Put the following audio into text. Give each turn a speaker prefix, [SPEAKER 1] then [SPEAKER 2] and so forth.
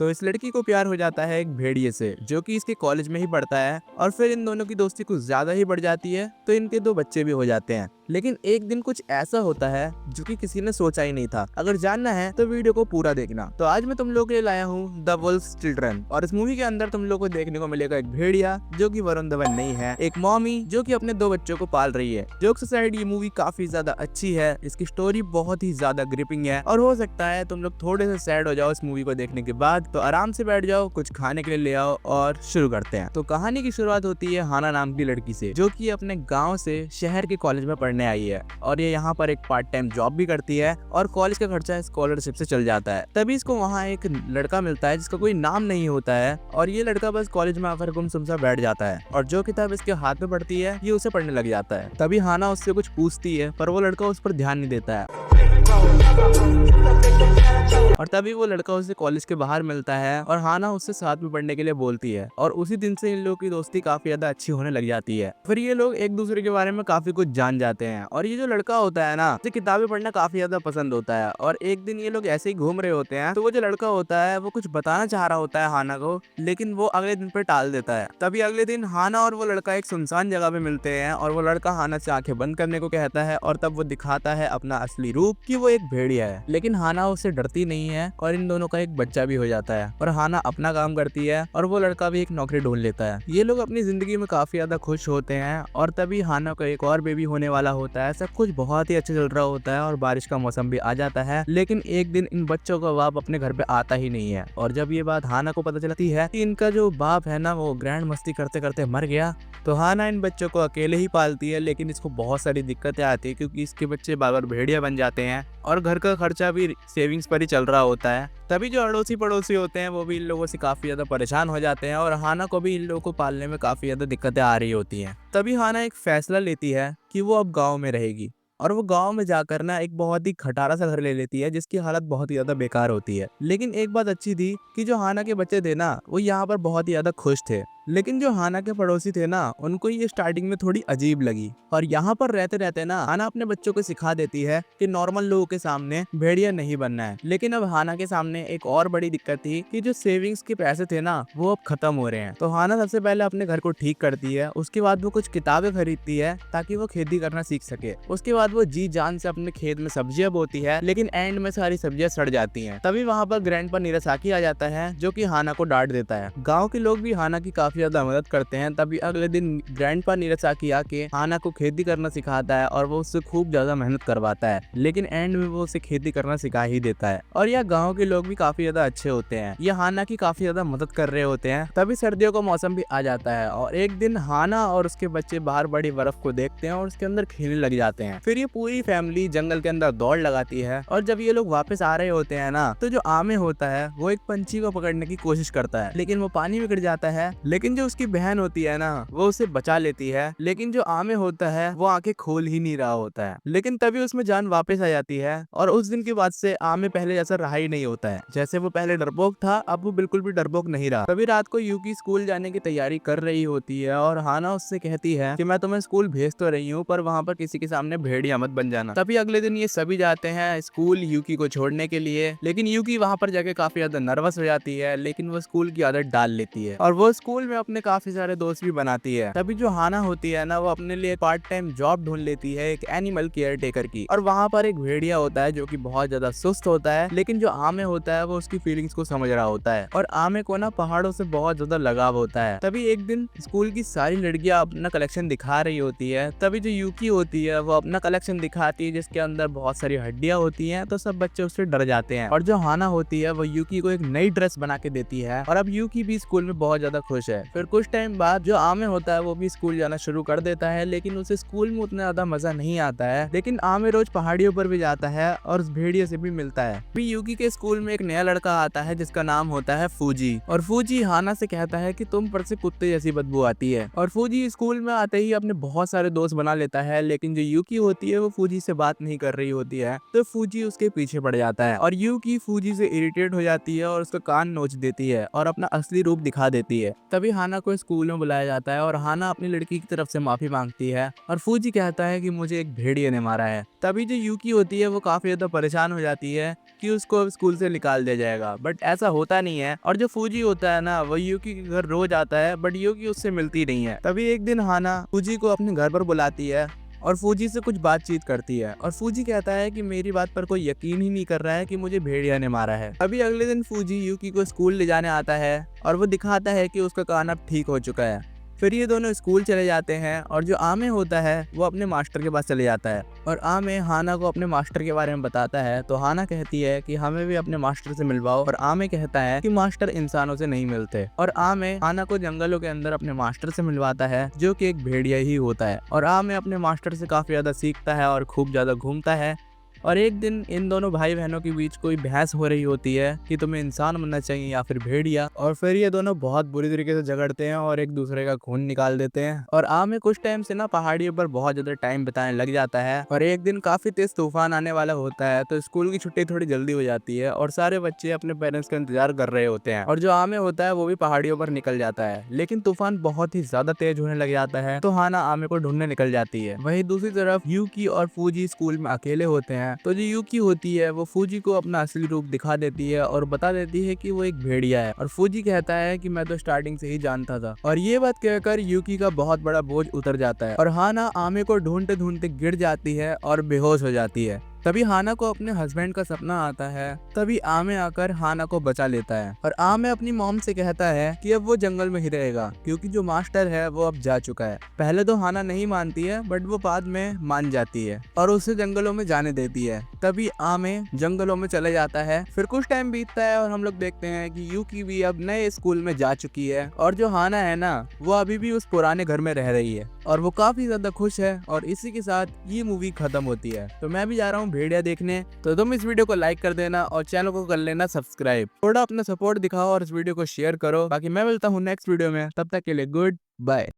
[SPEAKER 1] तो इस लड़की को प्यार हो जाता है एक भेड़िए से जो कि इसके कॉलेज में ही पढ़ता है और फिर इन दोनों की दोस्ती कुछ ज्यादा ही बढ़ जाती है, तो इनके 2 बच्चे भी हो जाते हैं। लेकिन एक दिन कुछ ऐसा होता है जो कि किसी ने सोचा ही नहीं था। अगर जानना है तो वीडियो को पूरा देखना। तो आज मैं तुम लोगों के लिए लाया हूँ द वुल्फ्स चिल्ड्रन, और इस मूवी के अंदर तुम लोगों को देखने को मिलेगा एक भेड़िया जो कि वरुण धवन नहीं है, एक मॉमी जो कि अपने 2 बच्चों को पाल रही है। जोक्स साइड, ये मूवी काफी ज्यादा अच्छी है, इसकी स्टोरी बहुत ही ज्यादा ग्रिपिंग है और हो सकता है तुम लोग थोड़े से सैड हो जाओ इस मूवी को देखने के बाद। तो आराम से बैठ जाओ, कुछ खाने के लिए ले आओ और शुरू करते हैं। तो कहानी की शुरुआत होती है हाना नाम की लड़की से जो कि अपने गाँव से शहर के कॉलेज में पढ़ने आई है और ये यहाँ पर एक पार्ट टाइम जॉब भी करती है और कॉलेज का खर्चा स्कॉलरशिप से चल जाता है। तभी इसको वहाँ एक लड़का मिलता है जिसका कोई नाम नहीं होता है और ये लड़का बस कॉलेज में आकर गुमसुम सा बैठ जाता है और जो किताब इसके हाथ में पड़ती है ये उसे पढ़ने लग जाता है। तभी हाना उससे कुछ पूछती है पर वो लड़का उस पर ध्यान नहीं देता है और तभी वो लड़का उसे कॉलेज के बाहर मिलता है और हाना उससे साथ में पढ़ने के लिए बोलती है और उसी दिन से इन लोगों की दोस्ती काफी ज्यादा अच्छी होने लग जाती है। फिर ये लोग एक दूसरे के बारे में काफी कुछ जान जाते हैं और ये जो लड़का होता है ना, उसे किताबें पढ़ना काफी ज्यादा पसंद होता है और एक दिन ये लोग ऐसे ही घूम रहे होते हैं तो वो जो लड़का होता है वो कुछ बताना चाह रहा होता है हाना को, लेकिन वो अगले दिन पे टाल देता है। तभी अगले दिन हाना और वो लड़का एक सुनसान जगह पे मिलते हैं और वो लड़का हाना से आंखें बंद करने को कहता है और तब वो दिखाता है अपना असली रूप कि वो एक भेड़िया है। लेकिन हाना उससे डरती नहीं है और इन दोनों का एक बच्चा भी हो जाता है और हाना अपना काम करती है और वो लड़का भी एक नौकरी ढूंढ लेता है। ये लोग अपनी जिंदगी में काफी ज्यादा खुश होते हैं और तभी हाना को एक और बेबी होने वाला होता है। सब कुछ बहुत ही अच्छा चल रहा होता है और बारिश का मौसम भी आ जाता है। लेकिन एक दिन इन बच्चों का बाप अपने घर पे आता ही नहीं है और जब ये बात हाना को पता चलती है कि इनका जो बाप है ना वो ग्रैंड मस्ती करते करते मर गया, तो हाना इन बच्चों को अकेले ही पालती है। लेकिन इसको बहुत सारी दिक्कतें आती है क्योंकि इसके बच्चे बार बार भेड़िया बन जाते हैं और घर का खर्चा भी सेविंग्स पर ही चल रहा होता है। तभी जो अड़ोसी पड़ोसी होते हैं वो भी इन लोगों से काफी ज्यादा परेशान हो जाते हैं और हाना को भी इन लोगों को पालने में काफी ज्यादा दिक्कतें आ रही होती हैं। तभी हाना एक फैसला लेती है कि वो अब गाँव में रहेगी और वो गांव में जाकर ना एक बहुत ही खटारा सा घर ले लेती है जिसकी हालत बहुत ही ज्यादा बेकार होती है। लेकिन एक बात अच्छी थी कि जो हाना के बच्चे थे ना वो यहाँ पर बहुत ही ज्यादा खुश थे। लेकिन जो हाना के पड़ोसी थे ना उनको ये स्टार्टिंग में थोड़ी अजीब लगी और यहाँ पर रहते रहते ना हाना अपने बच्चों को सिखा देती है कि नॉर्मल लोगों के सामने भेड़िया नहीं बनना है। लेकिन अब हाना के सामने एक और बड़ी दिक्कत थी कि जो सेविंग्स के पैसे थे ना वो अब खत्म हो रहे हैं। तो हाना सबसे पहले अपने घर को ठीक करती है, उसके बाद वो कुछ किताबें खरीदती है ताकि वो खेती करना सीख सके। उसके बाद वो जी जान से अपने खेत में सब्जियां बोती है, लेकिन एंड में सारी सब्जियां सड़ जाती हैं। तभी वहाँ पर ग्रैंडपा निरासाकी आ जाता है जो कि हाना को डांट देता है। गाँव के लोग भी हाना की काफी ज्यादा मदद करते हैं। तभी अगले दिन ग्रैंडपा निरासाकी आके हाना को खेती करना सिखाता है और वो उससे खूब ज्यादा मेहनत करवाता है, लेकिन एंड में वो उसे खेती करना सिखा ही देता है। और यह गाँव के लोग भी काफी ज्यादा अच्छे होते हैं, ये हाना की काफी ज्यादा मदद कर रहे होते हैं। तभी सर्दियों का मौसम भी आ जाता है और एक दिन हाना और उसके बच्चे बाहर बड़ी बर्फ को देखते हैं और उसके अंदर खेलने लग जाते हैं। फिर ये पूरी फैमिली जंगल के अंदर दौड़ लगाती है और जब ये लोग वापस आ रहे होते हैं ना तो जो आमे होता है वो एक पंछी को पकड़ने की कोशिश करता है, लेकिन वो पानी में गिर जाता है। लेकिन जो उसकी बहन होती है ना वो उसे बचा लेती है, लेकिन जो आमे होता है वो आंखें खोल ही नहीं रहा होता है। लेकिन तभी उसमें जान वापस आ जाती है और उस दिन के बाद से आमे पहले जैसा रहा ही नहीं होता है। जैसे वो पहले डरपोक था अब वो बिल्कुल भी डरपोक नहीं रहा। तभी रात को यूकी स्कूल जाने की तैयारी कर रही होती है और हाना उससे कहती है कि मैं तुम्हें स्कूल भेज तो रही हूँ पर वहाँ पर किसी के सामने भेड़िया मत बन जाना। तभी अगले दिन ये सभी जाते हैं स्कूल यूकी को छोड़ने के लिए, लेकिन यूकी वहाँ पर जाके काफी ज्यादा नर्वस हो जाती है, लेकिन वो स्कूल की आदत डाल लेती है और वो स्कूल में अपने काफी सारे दोस्त भी बनाती है। तभी जो हाना होती है ना वो अपने लिए पार्ट टाइम जॉब ढूंढ लेती है एक एनिमल केयर टेकर की, और वहाँ पर एक भेड़िया होता है जो कि बहुत ज्यादा सुस्त होता है, लेकिन जो आमे होता है वो उसकी फीलिंग्स को समझ रहा होता है और आमे को ना पहाड़ों से बहुत ज्यादा लगाव होता है। तभी एक दिन स्कूल की सारी लड़कियां अपना कलेक्शन दिखा रही होती है, तभी जो यूकी होती है वो अपना कलेक्शन दिखाती है जिसके अंदर बहुत सारी हड्डियां होती हैं, तो सब बच्चे उससे डर जाते हैं। और जो हाना होती है वो यूकी को एक नई ड्रेस बना के देती है और अब यूकी भी स्कूल में बहुत ज्यादा खुश है। फिर कुछ टाइम बाद जो आमे होता है वो भी स्कूल जाना शुरू कर देता है, लेकिन उसे स्कूल में उतना ज्यादा मजा नहीं आता है। लेकिन आमे रोज पहाड़ियों पर भी जाता है और उस भेड़िए से भी मिलता है। भी यूकी के स्कूल में एक नया लड़का आता है जिसका नाम होता है फूजी, और फूजी हाना से कहता है कि तुम पर से कुत्ते जैसी बदबू आती है। और फूजी स्कूल में आते ही अपने बहुत सारे दोस्त बना लेता है, लेकिन जो यूकी होती है वो फूजी से बात नहीं कर रही होती है, तो फूजी उसके पीछे पड़ जाता है और यूकी फूजी से इरिटेट हो जाती है और उसका कान नोच देती है और अपना असली रूप दिखा देती है। तभी हाना को स्कूल में बुलाया जाता है और हाना अपनी लड़की की तरफ से माफी मांगती है और फूजी कहता है कि मुझे एक भेड़िए ने मारा है। तभी जो यूकी होती है वो काफी ज्यादा परेशान हो जाती है कि उसको अब स्कूल से निकाल दिया जाएगा, बट ऐसा होता नहीं है। और जो फूजी होता है ना वो यूकी के घर रोज आता है, बट यूकी उससे मिलती नहीं है। तभी एक दिन हाना फूजी को अपने घर पर बुलाती है और फूजी से कुछ बातचीत करती है और फूजी कहता है कि मेरी बात पर कोई यकीन ही नहीं कर रहा है कि मुझे भेड़िया ने मारा है। अभी अगले दिन फूजी यूकी को स्कूल ले जाने आता है और वो दिखाता है कि उसका कान अब ठीक हो चुका है। फिर ये दोनों स्कूल चले जाते हैं और जो आमे होता है वो अपने मास्टर के पास चले जाता है और आमे हाना को अपने मास्टर के बारे में बताता है। तो हाना कहती है कि हमें भी अपने मास्टर से मिलवाओ और आमे कहता है कि मास्टर इंसानों से नहीं मिलते और आमे हाना को जंगलों के अंदर अपने मास्टर से मिलवाता है जो कि एक भेड़िया ही होता है और आमे अपने मास्टर से काफी ज्यादा सीखता है और खूब ज्यादा घूमता है। और एक दिन इन दोनों भाई बहनों के बीच कोई बहस हो रही होती है कि तुम्हें इंसान बनना चाहिए या फिर भेड़िया, और फिर ये दोनों बहुत बुरी तरीके से झगड़ते हैं और एक दूसरे का खून निकाल देते हैं। और आमे कुछ टाइम से ना पहाड़ियों पर बहुत ज्यादा टाइम बिताने लग जाता है और एक दिन काफी तेज तूफान आने वाला होता है तो स्कूल की छुट्टी थोड़ी जल्दी हो जाती है और सारे बच्चे अपने पेरेंट्स का इंतजार कर रहे होते हैं और जो आमे होता है वो भी पहाड़ियों पर निकल जाता है। लेकिन तूफान बहुत ही ज्यादा तेज होने लग जाता है तो हाना आमे को ढूंढने निकल जाती है। वहीं दूसरी तरफ यूकी और फूजी स्कूल में अकेले होते हैं तो जो यूकी होती है वो फूजी को अपना असली रूप दिखा देती है और बता देती है कि वो एक भेड़िया है और फूजी कहता है कि मैं तो स्टार्टिंग से ही जानता था। और ये बात कहकर यूकी का बहुत बड़ा बोझ उतर जाता है और हाना आमे को ढूंढते ढूंढते गिर जाती है और बेहोश हो जाती है। तभी हाना को अपने हस्बैंड का सपना आता है। तभी आमे आकर हाना को बचा लेता है और आमे अपनी मॉम से कहता है कि अब वो जंगल में ही रहेगा क्योंकि जो मास्टर है वो अब जा चुका है। पहले तो हाना नहीं मानती है बट वो बाद में मान जाती है और उसे जंगलों में जाने देती है। तभी आमे जंगलों में चले जाता है। फिर कुछ टाइम बीतता है और हम लोग देखते हैं कि यूकी भी अब नए स्कूल में जा चुकी है और जो हाना है ना वो अभी भी उस पुराने घर में रह रही है और वो काफी ज्यादा खुश है। और इसी के साथ ये मूवी खत्म होती है। तो मैं भी जा रहा हूँ भेड़िया देखने, तो तुम इस वीडियो को लाइक कर देना और चैनल को कर लेना सब्सक्राइब। थोड़ा अपना सपोर्ट दिखाओ और इस वीडियो को शेयर करो। बाकी मैं मिलता हूँ नेक्स्ट वीडियो में, तब तक के लिए गुड बाय।